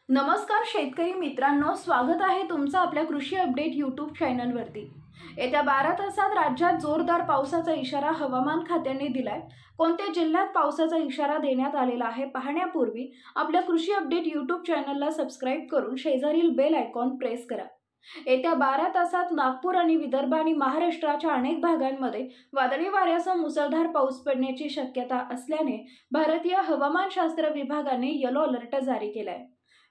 नमस्कार शेतकरी मित्रांनो, स्वागत आहे तुमचं आपल्या कृषी अपडेट यूट्यूब चॅनलवरती। येत्या 12 तासात राज्यात जोरदार पावसाचा इशारा हवामान खात्याने दिलाय। कोणत्या जिल्ह्यात पावसाचा इशारा देण्यात आलेला आहे पाहण्यापूर्वी आपल्या कृषी अपडेट यूट्यूब चॅनलला सबस्क्राइब करून शेजारील बेल आयकॉन प्रेस करा। येत्या 12 तासात नागपूर आणि विदर्भ आणि महाराष्ट्राच्या अनेक भागांमध्ये वादळी वाऱ्यासह मुसळधार पाऊस पडण्याची शक्यता असल्याने भारतीय हवामानशास्त्र विभागाने येलो अलर्ट जारी केलाय।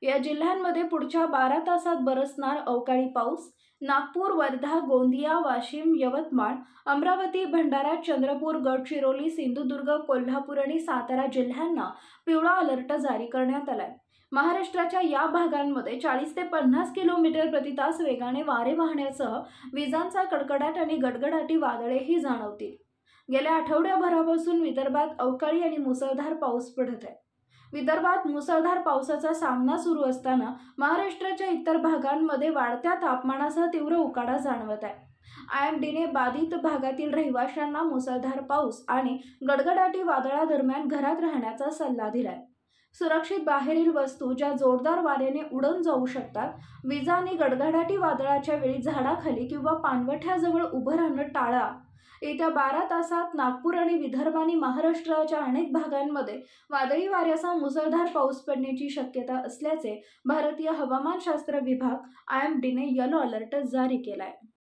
या जिल्ह्यांमध्ये पुढच्या 12 तासात बरसणार अवकाळी पाऊस। नागपूर, वर्धा, गोंदिया, वाशिम, यवतमाळ, अमरावती, भंडारा, चंद्रपूर, गडचिरोली, सिंधुदुर्ग, कोल्हापूर आणि सातारा जिल्ह्यांना पिवळा अलर्ट जारी करण्यात आलाय। महाराष्ट्राच्या या भागांमध्ये 40 ते 50 किलोमीटर प्रति तास वेगाने वारे वाहण्यासह विजांचा कडकडाट आणि गडगडाटी वादळेही जाणवतील। गेल्या आठवड्याभरापासून विदर्भात अवकाळी आणि मुसळधार पाऊस पडत आहे। विदर्भात मुसळधार पावसाचा सामना सुरू असताना महाराष्ट्राच्या इतर भागांमध्ये वाढत्या तापमानासह तीव्र उकाडा जाणवत आहे। IMDने बाधित भागातील रहिवाशांना मुसळधार पाऊस आणि गडगडाटी वादळादरम्यान घरात राहण्याचा सल्ला दिलाय। सुरक्षित बाहेरील वस्तू ज्या जोरदार वाऱ्याने उडून जाऊ शकतात, विजा आणि गडगडाटी वादळाच्या वेळी झाडाखाली किंवा पाणवठ्याजवळ उभं राहणं टाळा। येत्या 12 तासात नागपूर आणि विदर्भ आणि महाराष्ट्राच्या अनेक भागांमध्ये वादळी वाऱ्यासह मुसळधार पाऊस पडण्याची शक्यता असल्याचे भारतीय हवामानशास्त्र विभाग IMDने येलो अलर्ट जारी केलाय।